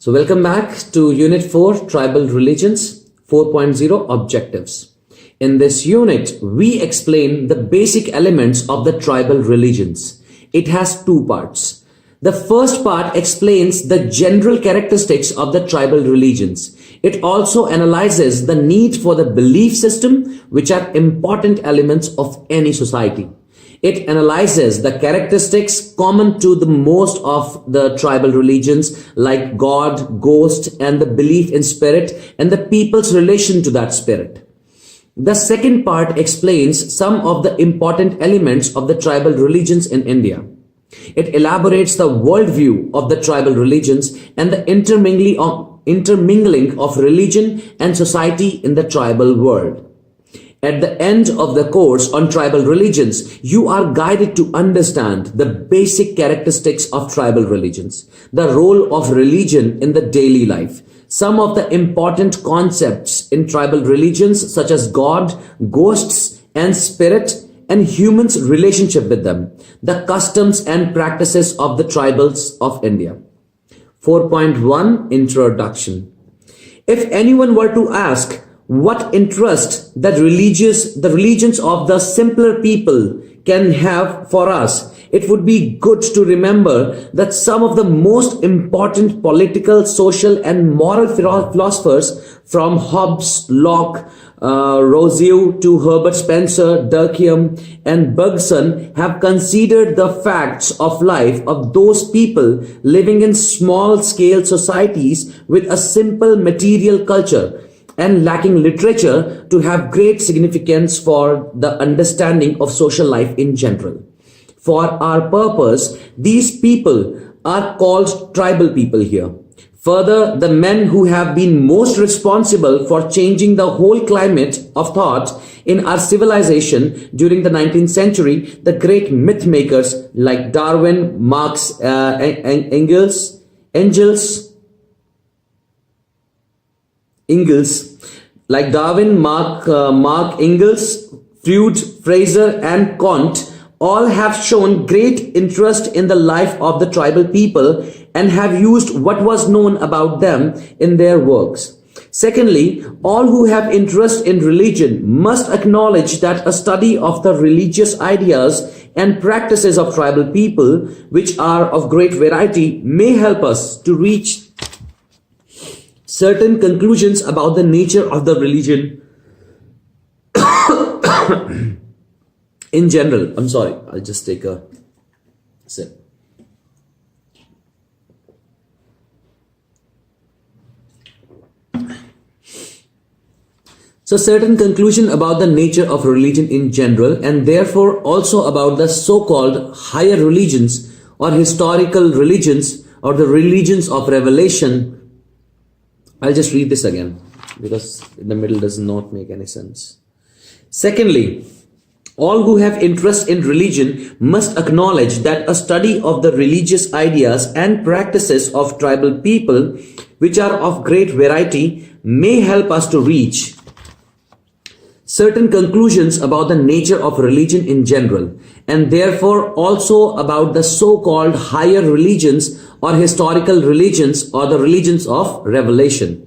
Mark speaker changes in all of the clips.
Speaker 1: So welcome back to Unit 4, Tribal Religions 4.0 Objectives. In this unit, we explain the basic elements of the tribal religions. It has two parts. The first part explains the general characteristics of the tribal religions. It also analyzes the need for the belief system, which are important elements of any society. It analyzes the characteristics common to the most of the tribal religions like God, ghost, and the belief in spirit and the people's relation to that spirit. The second part explains some of the important elements of the tribal religions in India. It elaborates the worldview of the tribal religions and the intermingling of religion and society in the tribal world. At the end of the course on tribal religions, you are guided to understand the basic characteristics of tribal religions, the role of religion in the daily life, some of the important concepts in tribal religions such as God, ghosts, and spirit, and humans' relationship with them, the customs and practices of the tribals of India. 4.1 Introduction. If anyone were to ask what interest the religions of the simpler people can have for us, it would be good to remember that some of the most important political, social, and moral philosophers from Hobbes, Locke, Rousseau to Herbert Spencer, Durkheim, and Bergson have considered the facts of life of those people living in small-scale societies with a simple material culture and lacking literature to have great significance for the understanding of social life in general. For our purpose, these people are called tribal people here. Further, the men who have been most responsible for changing the whole climate of thought in our civilization during the 19th century, the great myth makers like Darwin, Marx, Engels, like Darwin, Mark Engels, Freud, Fraser, and Kant all have shown great interest in the life of the tribal people and have used what was known about them in their works. Secondly, all who have interest in religion must acknowledge that a study of the religious ideas and practices of tribal people, which are of great variety, may help us to reach certain conclusions about the nature of the religion in general. I'm sorry, I'll just take a sip. So certain conclusion about the nature of religion in general, and therefore also about the so-called higher religions or historical religions or the religions of revelation. I'll just read this again because in the middle does not make any sense. Secondly, all who have interest in religion must acknowledge that a study of the religious ideas and practices of tribal people, which are of great variety, may help us to reach certain conclusions about the nature of religion in general, and therefore also about the so-called higher religions or historical religions or the religions of revelation.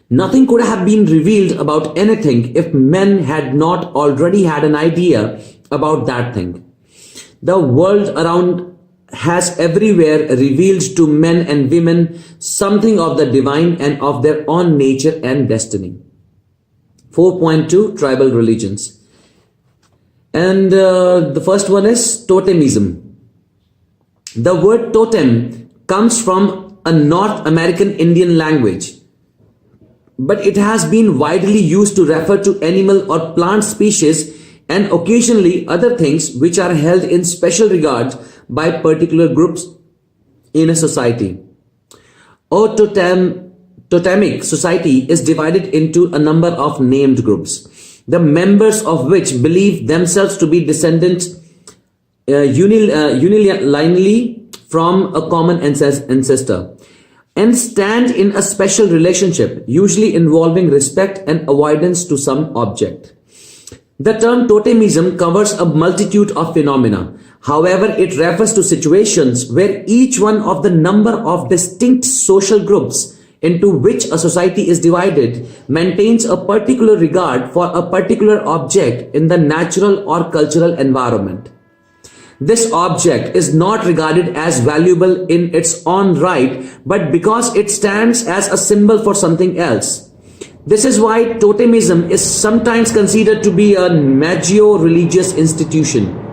Speaker 1: Nothing could have been revealed about anything if men had not already had an idea about that thing. The world around has everywhere revealed to men and women something of the divine and of their own nature and destiny. 4.2 Tribal Religions. And the first one is totemism. The word totem comes from a North American Indian language, but it has been widely used to refer to animal or plant species and occasionally other things which are held in special regard by particular groups in a society. A totemic society is divided into a number of named groups, the members of which believe themselves to be descendants unilinely from a common ancestor and stand in a special relationship, usually involving respect and avoidance to some object. The term totemism covers a multitude of phenomena. However, it refers to situations where each one of the number of distinct social groups into which a society is divided maintains a particular regard for a particular object in the natural or cultural environment. This object is not regarded as valuable in its own right, but because it stands as a symbol for something else. This is why totemism is sometimes considered to be a magio-religious institution.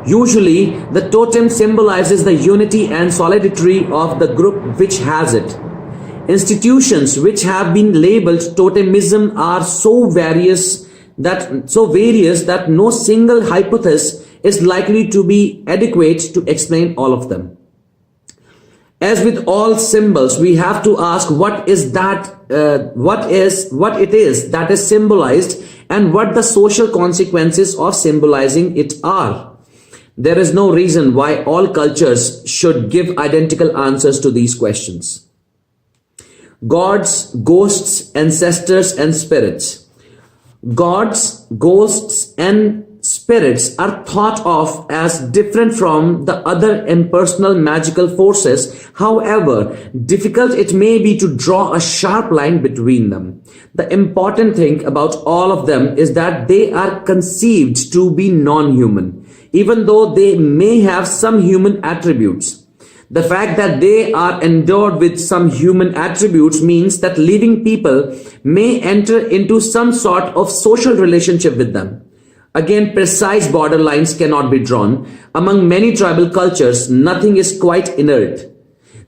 Speaker 1: Usually, the totem symbolizes the unity and solidity of the group which has it. Institutions which have been labeled totemism are so various that no single hypothesis is likely to be adequate to explain all of them. As with all symbols, we have to ask what it is that is symbolized and what the social consequences of symbolizing it are. There is no reason why all cultures should give identical answers to these questions. Gods, ghosts, ancestors, and spirits. Gods, ghosts, and spirits are thought of as different from the other impersonal magical forces. However, difficult it may be to draw a sharp line between them. The important thing about all of them is that they are conceived to be non-human, even though they may have some human attributes. The fact that they are endowed with some human attributes means that living people may enter into some sort of social relationship with them. Again, precise borderlines cannot be drawn. Among many tribal cultures, nothing is quite inert.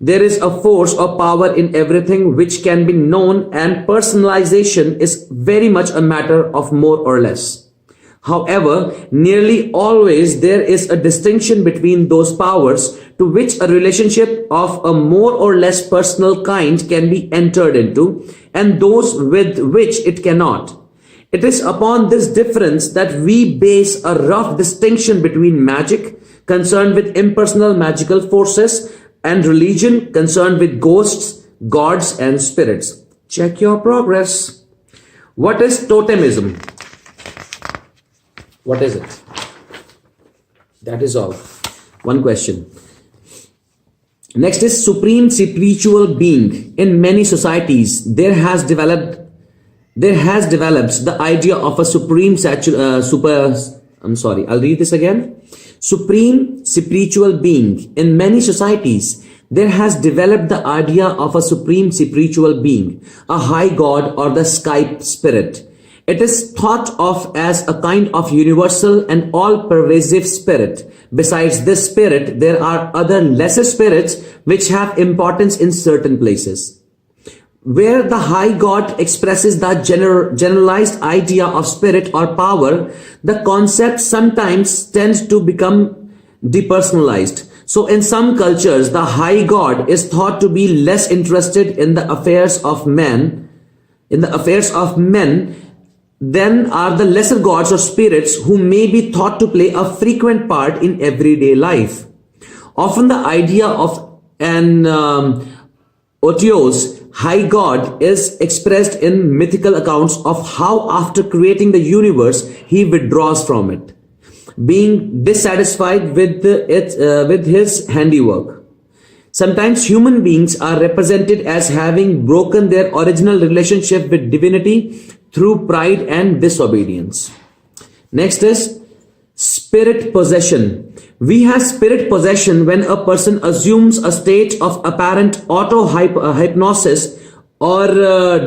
Speaker 1: There is a force or power in everything which can be known, and personalization is very much a matter of more or less. However, nearly always there is a distinction between those powers to which a relationship of a more or less personal kind can be entered into, and those with which it cannot. It is upon this difference that we base a rough distinction between magic, concerned with impersonal magical forces, and religion, concerned with ghosts, gods, and spirits. Check your progress. What is totemism? What is it? That is all. One question. Next is supreme spiritual being. In many societies, there has developed the idea of a supreme I'll read this again. Supreme spiritual being. In many societies, there has developed the idea of a supreme spiritual being, a high god or the sky spirit. It is thought of as a kind of universal and all-pervasive spirit. Besides this spirit, there are other lesser spirits which have importance in certain places. Where the high god expresses the generalized idea of spirit or power, the concept sometimes tends to become depersonalized. So in some cultures, the high god is thought to be less interested in the affairs of men, then are the lesser gods or spirits who may be thought to play a frequent part in everyday life. Often the idea of an Otios, high god, is expressed in mythical accounts of how after creating the universe, he withdraws from it, being dissatisfied with his handiwork. Sometimes human beings are represented as having broken their original relationship with divinity through pride and disobedience. Next is spirit possession. We have spirit possession when a person assumes a state of apparent auto-hypnosis or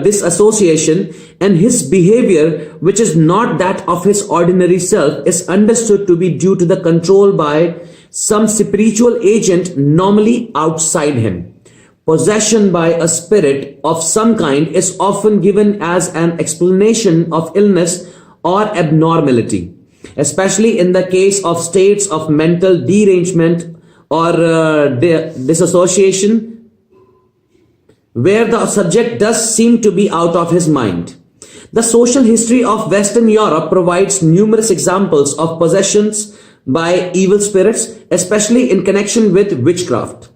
Speaker 1: disassociation, and his behavior, which is not that of his ordinary self, is understood to be due to the control by some spiritual agent normally outside him. Possession by a spirit of some kind is often given as an explanation of illness or abnormality, especially in the case of states of mental derangement or disassociation, where the subject does seem to be out of his mind. The social history of Western Europe provides numerous examples of possessions by evil spirits, especially in connection with witchcraft.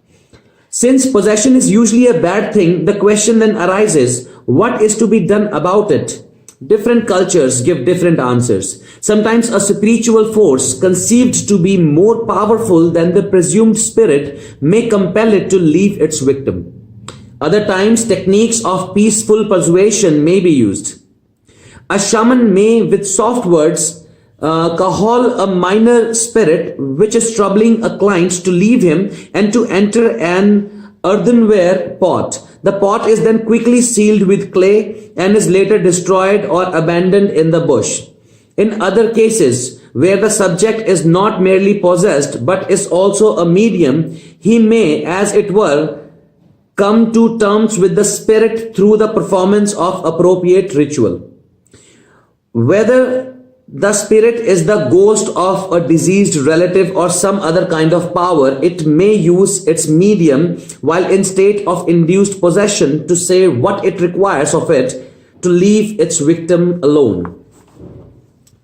Speaker 1: Since possession is usually a bad thing, the question then arises, what is to be done about it? Different cultures give different answers. Sometimes a spiritual force conceived to be more powerful than the presumed spirit may compel it to leave its victim. Other times, techniques of peaceful persuasion may be used. A shaman may, with soft words, cajole a minor spirit which is troubling a client to leave him and to enter an earthenware pot. The pot is then quickly sealed with clay and is later destroyed or abandoned in the bush. In other cases, where the subject is not merely possessed but is also a medium, he may, as it were, come to terms with the spirit through the performance of appropriate ritual. Whether the spirit is the ghost of a deceased relative or some other kind of power, it may use its medium while in state of induced possession to say what it requires of it to leave its victim alone.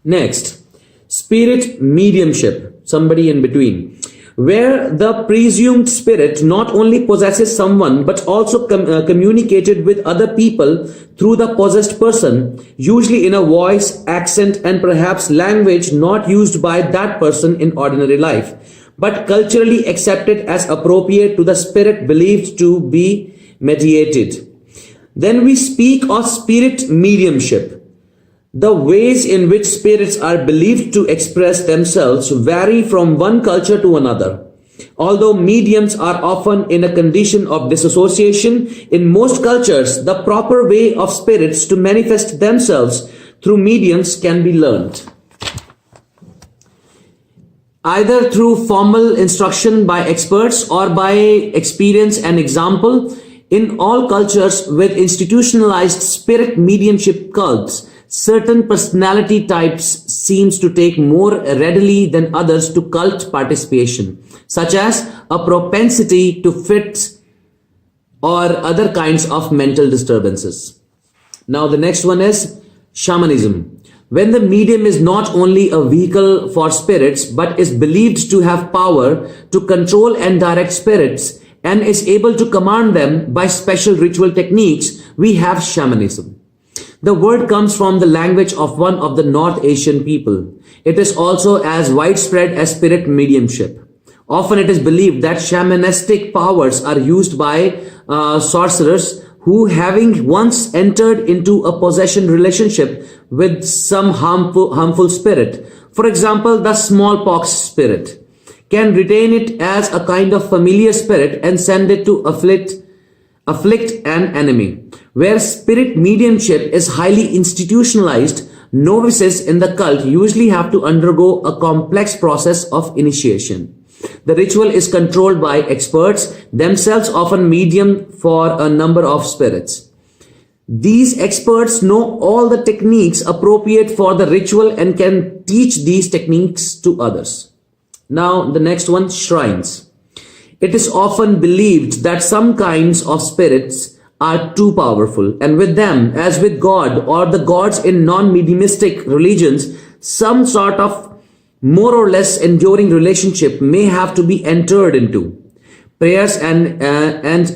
Speaker 1: Next, spirit mediumship, somebody in between, where the presumed spirit not only possesses someone but also communicated with other people through the possessed person, usually in a voice, accent, and perhaps language not used by that person in ordinary life, but culturally accepted as appropriate to the spirit believed to be mediated. Then we speak of spirit mediumship. The ways in which spirits are believed to express themselves vary from one culture to another. Although mediums are often in a condition of disassociation, in most cultures, the proper way of spirits to manifest themselves through mediums can be learned. Either through formal instruction by experts or by experience and example, in all cultures with institutionalized spirit mediumship cults, certain personality types seems to take more readily than others to cult participation, such as a propensity to fits or other kinds of mental disturbances. Now the next one is shamanism. When the medium is not only a vehicle for spirits but is believed to have power to control and direct spirits and is able to command them by special ritual techniques, we have shamanism. The word comes from the language of one of the North Asian people. It is also as widespread as spirit mediumship. Often it is believed that shamanistic powers are used by sorcerers who, having once entered into a possession relationship with some harmful spirit, for example, the smallpox spirit, can retain it as a kind of familiar spirit and send it to afflict an enemy. Where spirit mediumship is highly institutionalized, novices in the cult usually have to undergo a complex process of initiation. The ritual is controlled by experts, themselves often medium for a number of spirits. These experts know all the techniques appropriate for the ritual and can teach these techniques to others. Now the next one, shrines. It is often believed that some kinds of spirits are too powerful, and with them, as with God or the gods in non-mediumistic religions, some sort of more or less enduring relationship may have to be entered into. Prayers and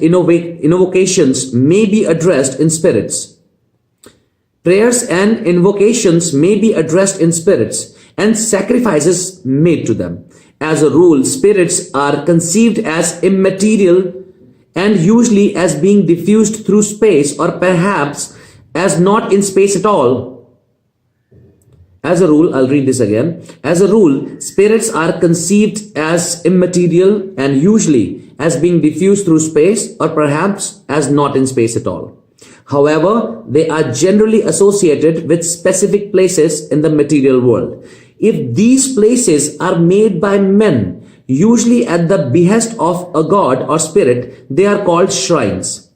Speaker 1: invocations may be addressed in spirits. Prayers and invocations may be addressed in spirits and sacrifices made to them. As a rule, spirits are conceived as immaterial and usually as being diffused through space or perhaps as not in space at all. As a rule, I'll read this again. As a rule, spirits are conceived as immaterial and usually as being diffused through space or perhaps as not in space at all. However, they are generally associated with specific places in the material world. If these places are made by men, usually at the behest of a god or spirit, they are called shrines.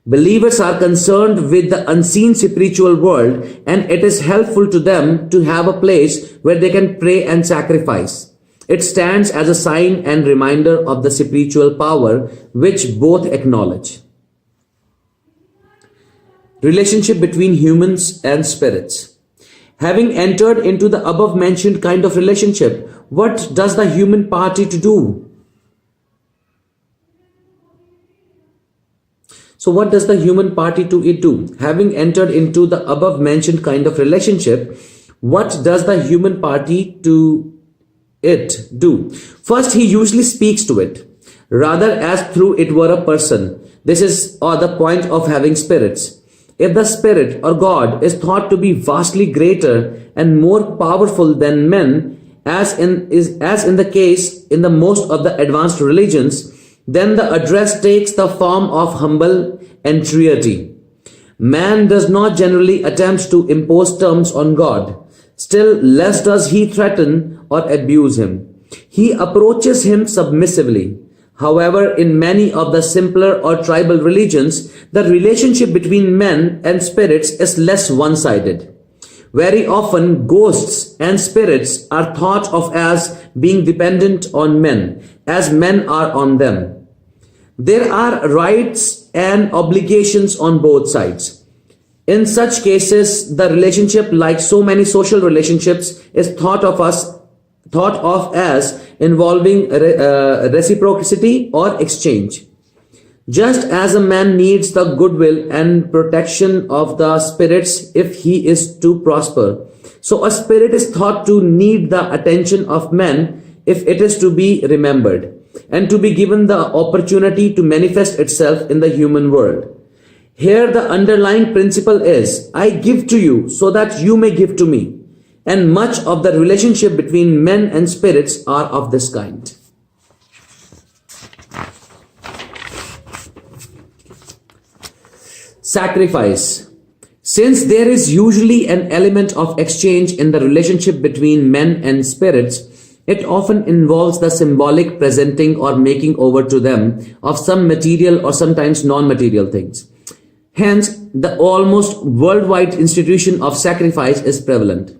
Speaker 1: Believers are concerned with the unseen spiritual world, and it is helpful to them to have a place where they can pray and sacrifice. It stands as a sign and reminder of the spiritual power which both acknowledge. Relationship between humans and spirits. Having entered into the above mentioned kind of relationship, what does the human party to do? So what does the human party to it do? Having entered into the above mentioned kind of relationship, what does the human party to it do? First, he usually speaks to it, rather as through it were a person. This is the point of having spirits. If the spirit or God is thought to be vastly greater and more powerful than men, as in the case in the most of the advanced religions, then the address takes the form of humble entreaty. Man does not generally attempt to impose terms on God. Still less does he threaten or abuse him. He approaches him submissively. However, in many of the simpler or tribal religions, the relationship between men and spirits is less one-sided. Very often, ghosts and spirits are thought of as being dependent on men, as men are on them. There are rights and obligations on both sides. In such cases, the relationship, like so many social relationships, is thought of as involving reciprocity or exchange. Just as a man needs the goodwill and protection of the spirits if he is to prosper, so a spirit is thought to need the attention of men if it is to be remembered and to be given the opportunity to manifest itself in the human world. Here the underlying principle is, I give to you so that you may give to me. And much of the relationship between men and spirits are of this kind. Sacrifice. Since there is usually an element of exchange in the relationship between men and spirits, it often involves the symbolic presenting or making over to them of some material or sometimes non-material things. Hence, the almost worldwide institution of sacrifice is prevalent.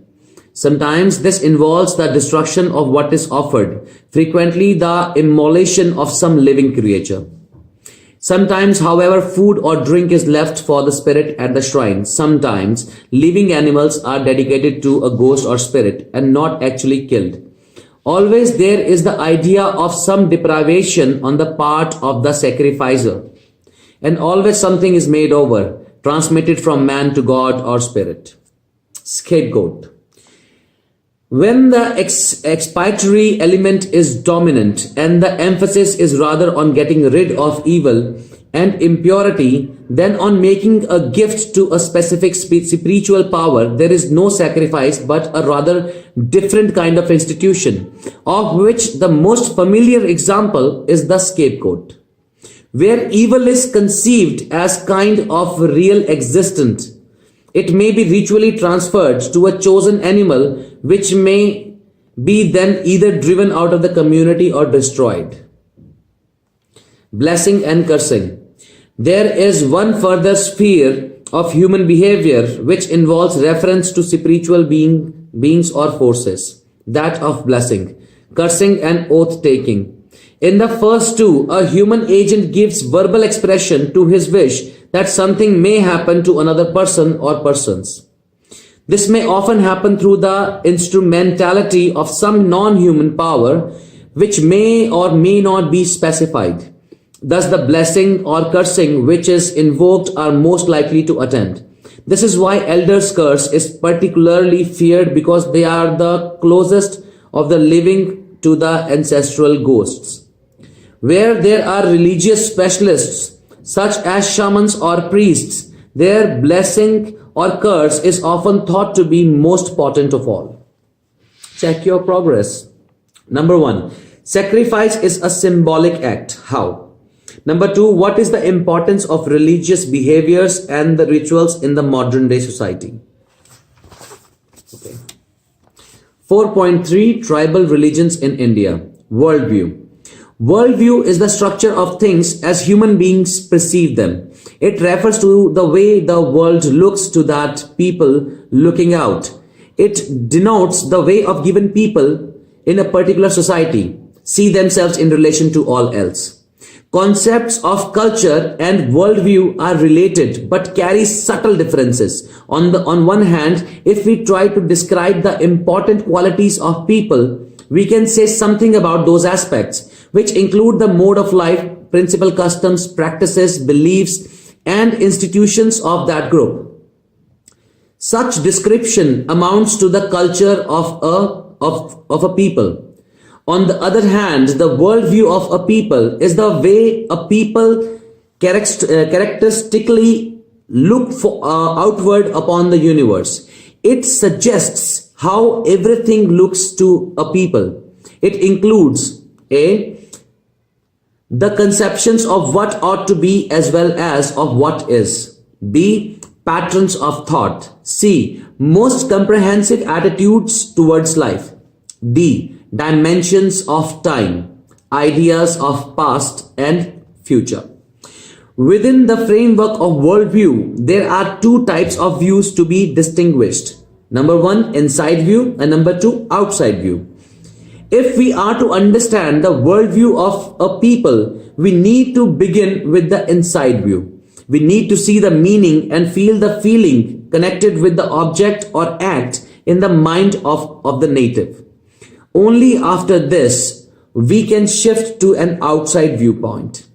Speaker 1: Sometimes this involves the destruction of what is offered, frequently the immolation of some living creature. Sometimes, however, food or drink is left for the spirit at the shrine. Sometimes, living animals are dedicated to a ghost or spirit and not actually killed. Always there is the idea of some deprivation on the part of the sacrificer. And always something is made over, transmitted from man to God or spirit. Scapegoat. When the expiatory element is dominant and the emphasis is rather on getting rid of evil and impurity than on making a gift to a specific spiritual power, there is no sacrifice but a rather different kind of institution, of which the most familiar example is the scapegoat, where evil is conceived as kind of real existent. It may be ritually transferred to a chosen animal, which may be then either driven out of the community or destroyed. Blessing and cursing. There is one further sphere of human behavior which involves reference to spiritual beings or forces, that of blessing, cursing and oath-taking. In the first two, a human agent gives verbal expression to his wish that something may happen to another person or persons. This may often happen through the instrumentality of some non-human power, which may or may not be specified. Thus, the blessing or cursing which is invoked are most likely to attend. This is why elders' curse is particularly feared, because they are the closest of the living to the ancestral ghosts. Where there are religious specialists, such as shamans or priests, their blessing or curse is often thought to be most potent of all. Check your progress. Number 1. Sacrifice is a symbolic act. How? Number 2. What is the importance of religious behaviors and the rituals in the modern day society? Okay. 4.3. Tribal religions in India. Worldview. Worldview is the structure of things as human beings perceive them. It refers to the way the world looks to that people looking out. It denotes the way of given people in a particular society see themselves in relation to all else. Concepts of culture and worldview are related but carry subtle differences. On one hand, if we try to describe the important qualities of people, we can say something about those aspects, which include the mode of life, principal customs, practices, beliefs, and institutions of that group. Such description amounts to the culture of a people. On the other hand, the worldview of a people is the way a people characteristically look outward upon the universe. It suggests how everything looks to a people. It includes A. The conceptions of what ought to be as well as of what is. B. Patterns of thought. C. Most comprehensive attitudes towards life. D. Dimensions of time, ideas of past and future. Within the framework of worldview, there are two types of views to be distinguished. Number one, inside view, and number two, outside view. If we are to understand the worldview of a people, we need to begin with the inside view. We need to see the meaning and feel the feeling connected with the object or act in the mind of the native. Only after this, we can shift to an outside viewpoint.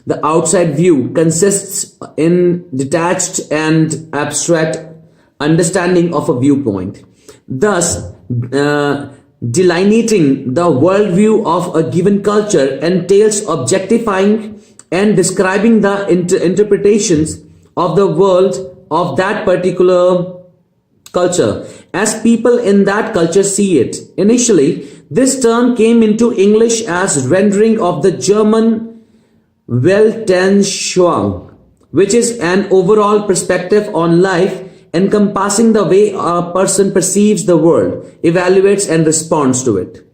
Speaker 1: The outside view consists in detached and abstract understanding of a viewpoint. Thus, delineating the worldview of a given culture entails objectifying and describing the interpretations of the world of that particular culture as people in that culture see it. Initially, this term came into English as rendering of the German Weltanschauung, which is an overall perspective on life encompassing the way a person perceives the world, evaluates and responds to it.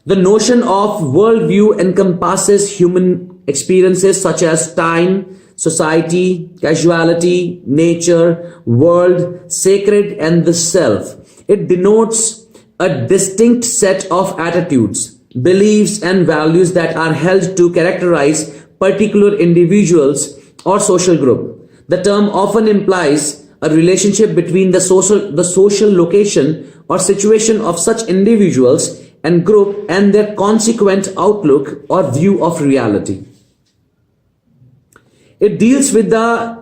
Speaker 1: The notion of worldview encompasses human experiences such as time, society, causality, nature, world, sacred and the self. It denotes a distinct set of attitudes, beliefs and values that are held to characterize particular individuals or social group. The term often implies a relationship between the social location or situation of such individuals and group and their consequent outlook or view of reality. It deals with the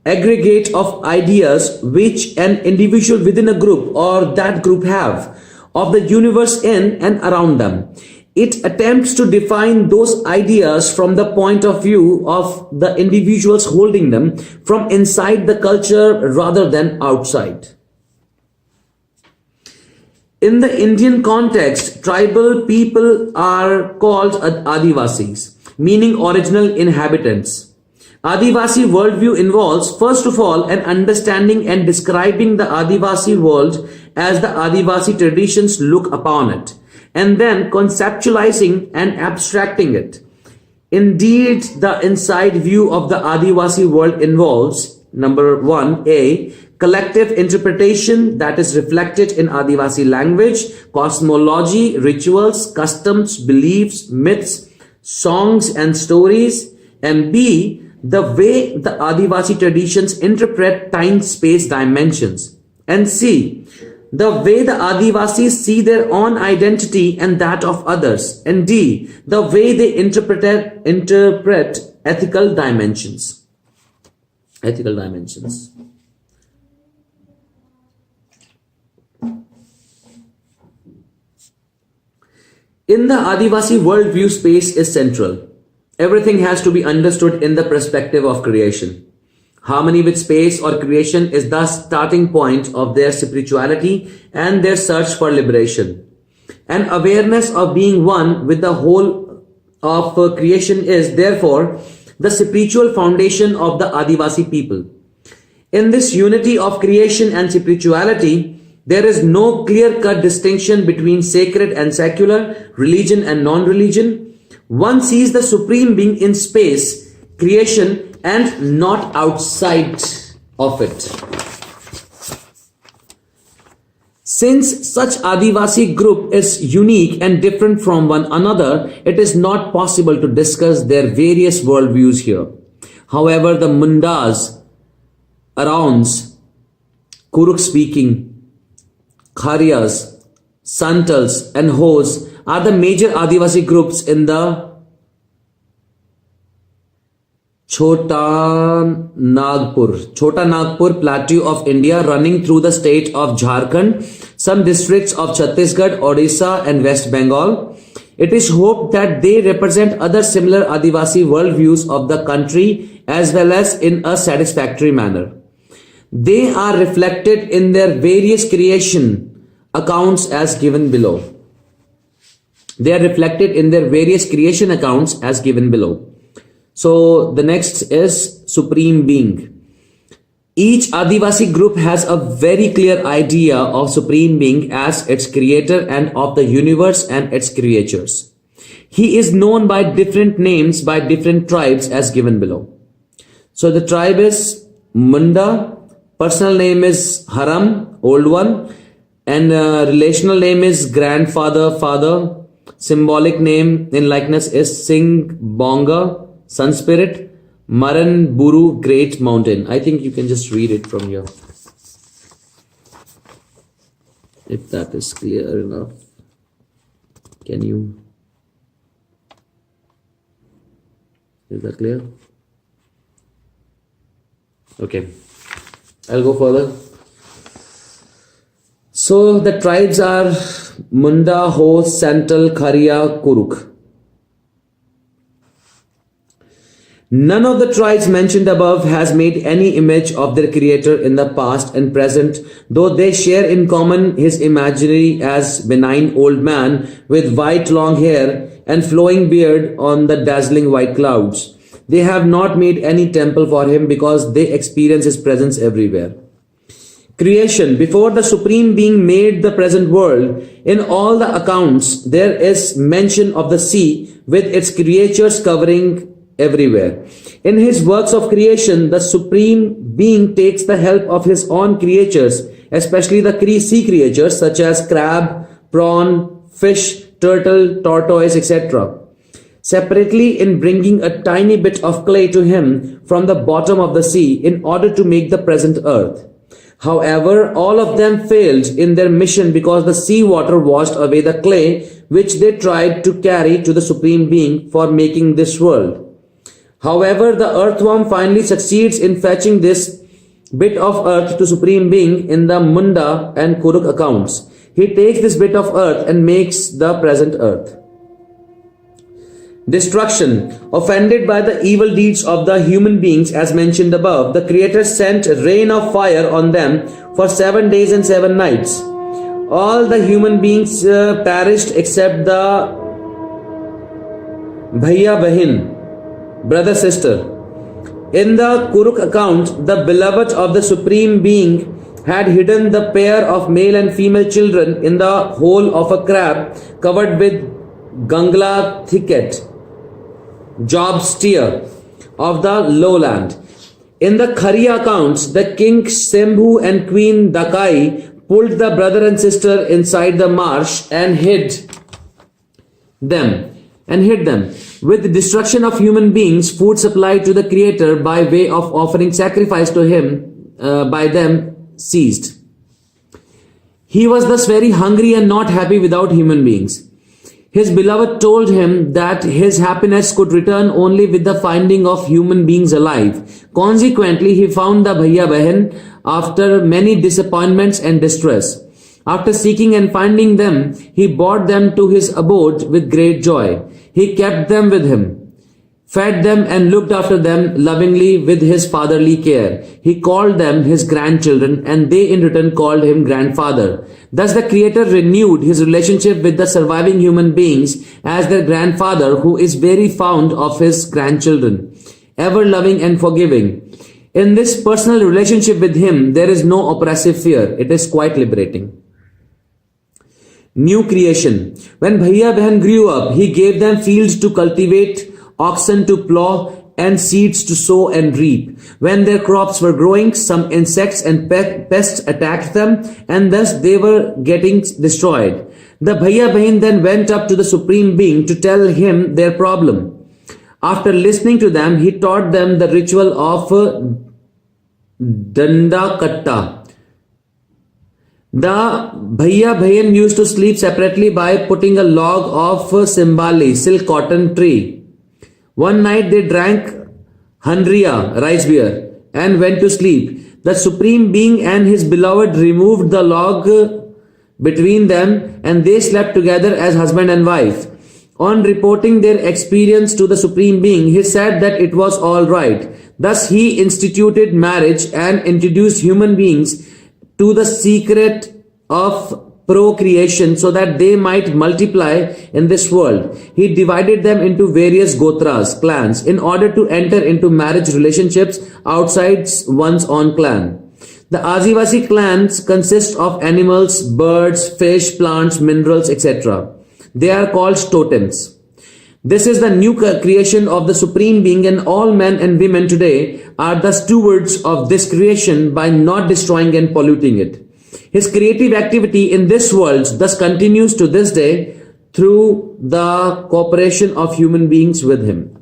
Speaker 1: aggregate of ideas which an individual within a group or that group have of the universe in and around them. It attempts to define those ideas from the point of view of the individuals holding them from inside the culture rather than outside. In the Indian context, tribal people are called Adivasis, meaning original inhabitants. Adivasi worldview involves, first of all, an understanding and describing the Adivasi world as the Adivasi traditions look upon it, and then conceptualizing and abstracting it. Indeed, the inside view of the Adivasi world involves, number one, A, collective interpretation that is reflected in Adivasi language, cosmology, rituals, customs, beliefs, myths, songs and stories, and B, the way the Adivasi traditions interpret time-space dimensions, and C, the way the Adivasis see their own identity and that of others, and D, the way they interpret ethical dimensions. Ethical dimensions. In the Adivasi worldview, space is central. Everything has to be understood in the perspective of creation. Harmony with space or creation is the starting point of their spirituality and their search for liberation. An awareness of being one with the whole of creation is, therefore, the spiritual foundation of the Adivasi people. In this unity of creation and spirituality, there is no clear-cut distinction between sacred and secular, religion and non-religion. One sees the Supreme Being in space, creation, and not outside of it. Since such Adivasi group is unique and different from one another, it is not possible to discuss their various worldviews here. However, the Mundas, Arauns, Kuruk speaking, Kharyas, Santals and Hos are the major Adivasi groups in the Chota Nagpur plateau of India running through the state of Jharkhand, some districts of Chhattisgarh, Odisha and West Bengal. It is hoped that they represent other similar Adivasi worldviews of the country as well as in a satisfactory manner. They are reflected in their various creation accounts as given below. So the next is Supreme Being. Each Adivasi group has a very clear idea of Supreme Being as its creator and of the universe and its creatures. He is known by different names by different tribes as given below. So the tribe is Munda, personal name is Haram, old one, and relational name is grandfather, father. Symbolic name in likeness is Singh Bonga, sun spirit. Maran Buru, great mountain. I think you can just read it from here, if that is clear enough. Can you? Is that clear? Okay, I'll go further. So the tribes are Munda, Ho, Santal, Kharia, Kuruk. None of the tribes mentioned above has made any image of their creator in the past and present, though they share in common his imagery as benign old man with white long hair and flowing beard on the dazzling white clouds. They have not made any temple for him because they experience his presence everywhere. Creation. Before the Supreme Being made the present world, in all the accounts there is mention of the sea with its creatures covering everywhere. In his works of creation, the Supreme Being takes the help of his own creatures, especially the sea creatures such as crab, prawn, fish, turtle, tortoise, etc., separately in bringing a tiny bit of clay to him from the bottom of the sea in order to make the present earth. However, all of them failed in their mission because the sea water washed away the clay which they tried to carry to the Supreme Being for making this world. However, the earthworm finally succeeds in fetching this bit of earth to Supreme Being in the Munda and Kuruk accounts. He takes this bit of earth and makes the present earth. Destruction. Offended by the evil deeds of the human beings as mentioned above, the Creator sent rain of fire on them for 7 days and 7 nights. All the human beings perished except the Bhaiya Bahin, brother sister. In the Kuruk account, the beloved of the Supreme Being had hidden the pair of male and female children in the hole of a crab covered with Gangla thicket, Job's tear of the lowland. In the Kharia accounts, the king Sembhu and queen Dakai pulled the brother and sister inside the marsh and hid them. With the destruction of human beings, food supplied to the Creator by way of offering sacrifice to him by them ceased. He was thus very hungry and not happy without human beings. His beloved told him that his happiness could return only with the finding of human beings alive. Consequently, he found the Bhaiya Bahin after many disappointments and distress. After seeking and finding them, he brought them to his abode with great joy. He kept them with him, fed them and looked after them lovingly with his fatherly care. He called them his grandchildren and they in return called him grandfather. Thus the Creator renewed his relationship with the surviving human beings as their grandfather, who is very fond of his grandchildren, ever loving and forgiving. In this personal relationship with him, there is no oppressive fear. It is quite liberating. New creation. When Bhaiya Bahan grew up, he gave them fields to cultivate, oxen to plow, and seeds to sow and reap. When their crops were growing, some insects and pests attacked them, and thus they were getting destroyed. The Bhaiya Bahin then went up to the Supreme Being to tell him their problem. After listening to them, he taught them the ritual of Danda Katta. The Bhaiya Bahin used to sleep separately by putting a log of Simbali, silk cotton tree. One night they drank Handriya, rice beer, and went to sleep. The Supreme Being and his beloved removed the log between them, and they slept together as husband and wife. On reporting their experience to the Supreme Being, he said that it was all right. Thus, he instituted marriage and introduced human beings to the secret of procreation so that they might multiply in this world. He divided them into various gotras, clans, in order to enter into marriage relationships outside one's own clan. The Adivasi clans consist of animals, birds, fish, plants, minerals, etc. They are called totems. This is the new creation of the Supreme Being, and all men and women today are the stewards of this creation by not destroying and polluting it. His creative activity in this world thus continues to this day through the cooperation of human beings with him.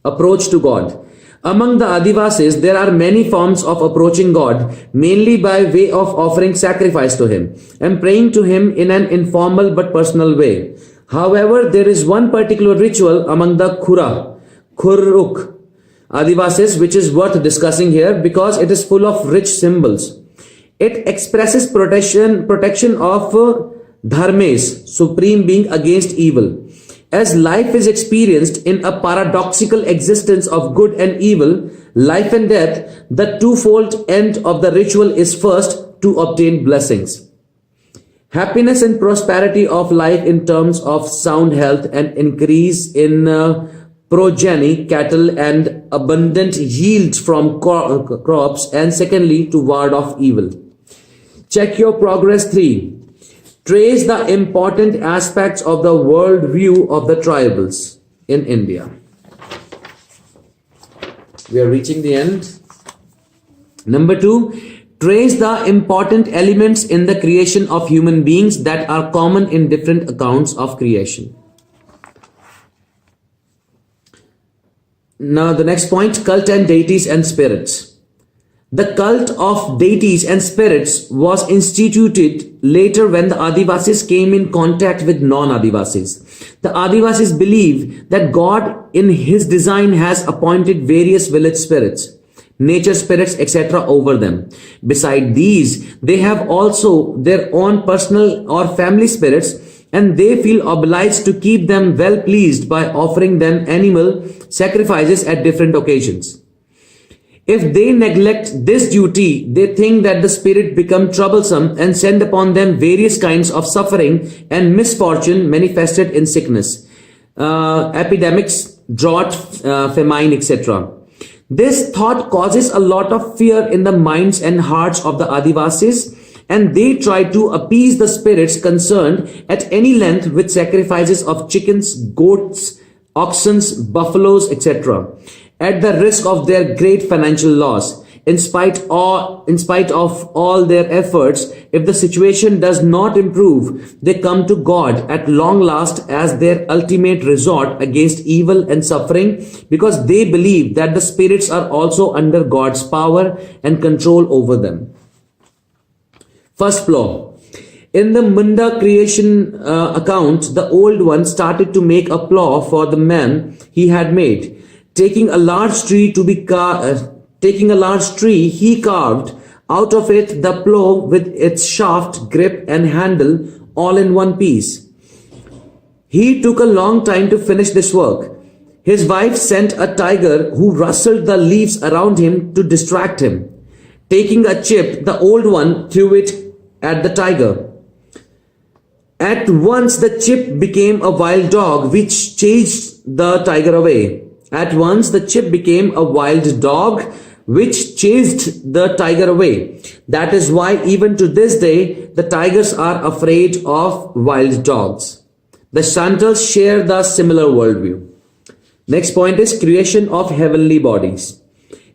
Speaker 1: Approach to God. Among the Adivasis, there are many forms of approaching God, mainly by way of offering sacrifice to him and praying to him in an informal but personal way. However, there is one particular ritual among the Khuruk Adivasis which is worth discussing here because it is full of rich symbols. It expresses protection of Dharmes, Supreme Being, against evil. As life is experienced in a paradoxical existence of good and evil, life and death, the twofold end of the ritual is first to obtain blessings. Happiness and prosperity of life in terms of sound health and increase in progeny, cattle, and abundant yields from crops, and secondly, to ward off evil. Check your progress 3. Trace the important aspects of the world view of the tribals in India. We are reaching the end. Number 2, trace the important elements in the creation of human beings that are common in different accounts of creation. Now the next point, cult and deities and spirits. The cult of deities and spirits was instituted later when the Adivasis came in contact with non-Adivasis. The Adivasis believe that God in his design has appointed various village spirits, nature spirits, etc. over them. Beside these, they have also their own personal or family spirits, and they feel obliged to keep them well pleased by offering them animal sacrifices at different occasions. If they neglect this duty, they think that the spirit become troublesome and send upon them various kinds of suffering and misfortune manifested in sickness, epidemics, drought, famine, etc. This thought causes a lot of fear in the minds and hearts of the Adivasis, and they try to appease the spirits concerned at any length with sacrifices of chickens, goats, oxen, buffaloes, etc. at the risk of their great financial loss. In spite of all their efforts, if the situation does not improve, they come to God at long last as their ultimate resort against evil and suffering, because they believe that the spirits are also under God's power and control over them. First flaw. In the Munda creation account, the old one started to make a plow for the man he had made. Taking a large tree, he carved out of it the plow with its shaft, grip, and handle all in one piece. He took a long time to finish this work. His wife sent a tiger who rustled the leaves around him to distract him. Taking a chip, the old one threw it at the tiger. At once the chip became a wild dog which chased the tiger away. That is why even to this day, the tigers are afraid of wild dogs. The Shantals share the similar worldview. Next point is creation of heavenly bodies.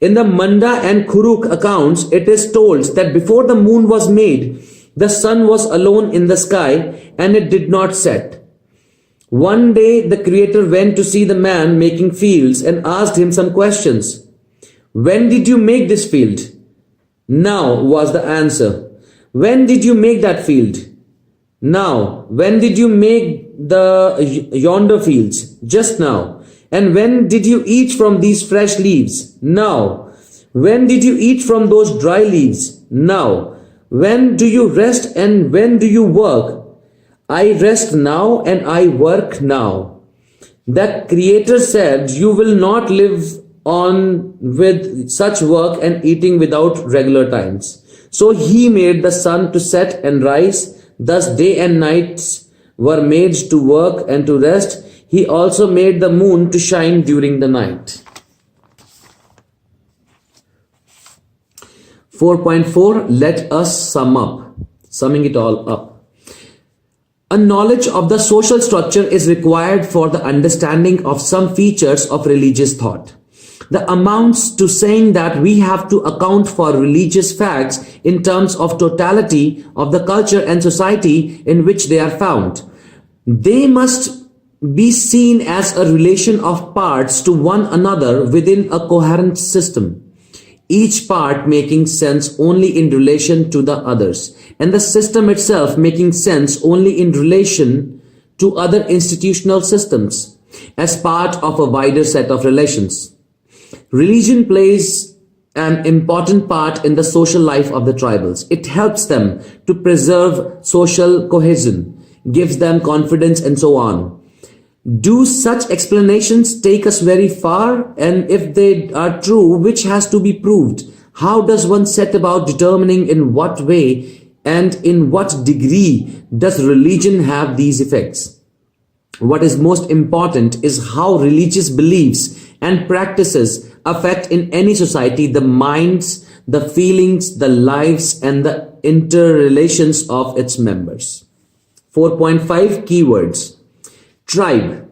Speaker 1: In the Manda and Khuruk accounts, it is told that before the moon was made, the sun was alone in the sky and it did not set. One day, the Creator went to see the man making fields and asked him some questions. When did you make this field? Now, was the answer. When did you make that field? Now. When did you make the yonder fields? Just now. And when did you eat from these fresh leaves? Now. When did you eat from those dry leaves? Now. When do you rest and when do you work? I rest now and I work now. The Creator said, you will not live on with such work and eating without regular times. So He made the sun to set and rise. Thus day and nights were made to work and to rest. He also made the moon to shine during the night. 4.4. Let us summing it all up. A knowledge of the social structure is required for the understanding of some features of religious thought. The amounts to saying that we have to account for religious facts in terms of totality of the culture and society in which they are found. They must be seen as a relation of parts to one another within a coherent system, each part making sense only in relation to the others, and the system itself making sense only in relation to other institutional systems as part of a wider set of relations. Religion plays an important part in the social life of the tribals. It helps them to preserve social cohesion, gives them confidence, and so on. Do such explanations take us very far? And if they are true, which has to be proved? How does one set about determining in what way and in what degree does religion have these effects? What is most important is how religious beliefs and practices affect in any society the minds, the feelings, the lives, and the interrelations of its members. 4.5 Keywords. Tribe.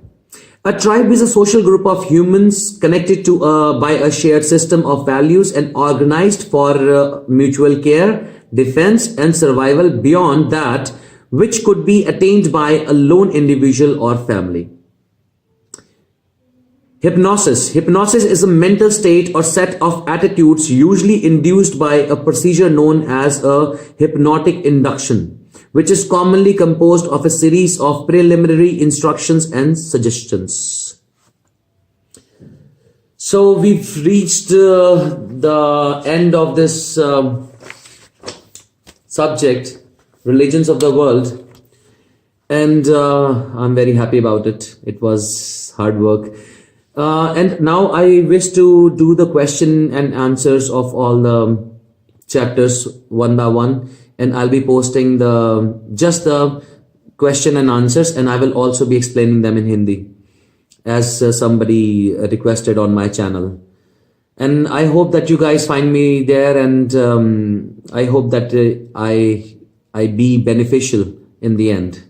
Speaker 1: A tribe is a social group of humans connected to by a shared system of values and organized for mutual care, defense, and survival beyond that which could be attained by a lone individual or family. Hypnosis. Hypnosis is a mental state or set of attitudes usually induced by a procedure known as a hypnotic induction, which is commonly composed of a series of preliminary instructions and suggestions. So we've reached the end of this subject, religions of the world, and I'm very happy about it. It was hard work. And now I wish to do the question and answers of all the chapters one by one, and I'll be posting just the question and answers, and I will also be explaining them in Hindi as somebody requested on my channel. And I hope that you guys find me there, and I hope that I be beneficial in the end.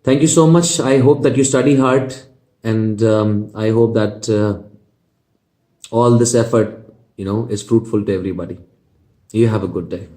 Speaker 1: Thank you so much. I hope that you study hard, and I hope that all this effort, is fruitful to everybody. You have a good day.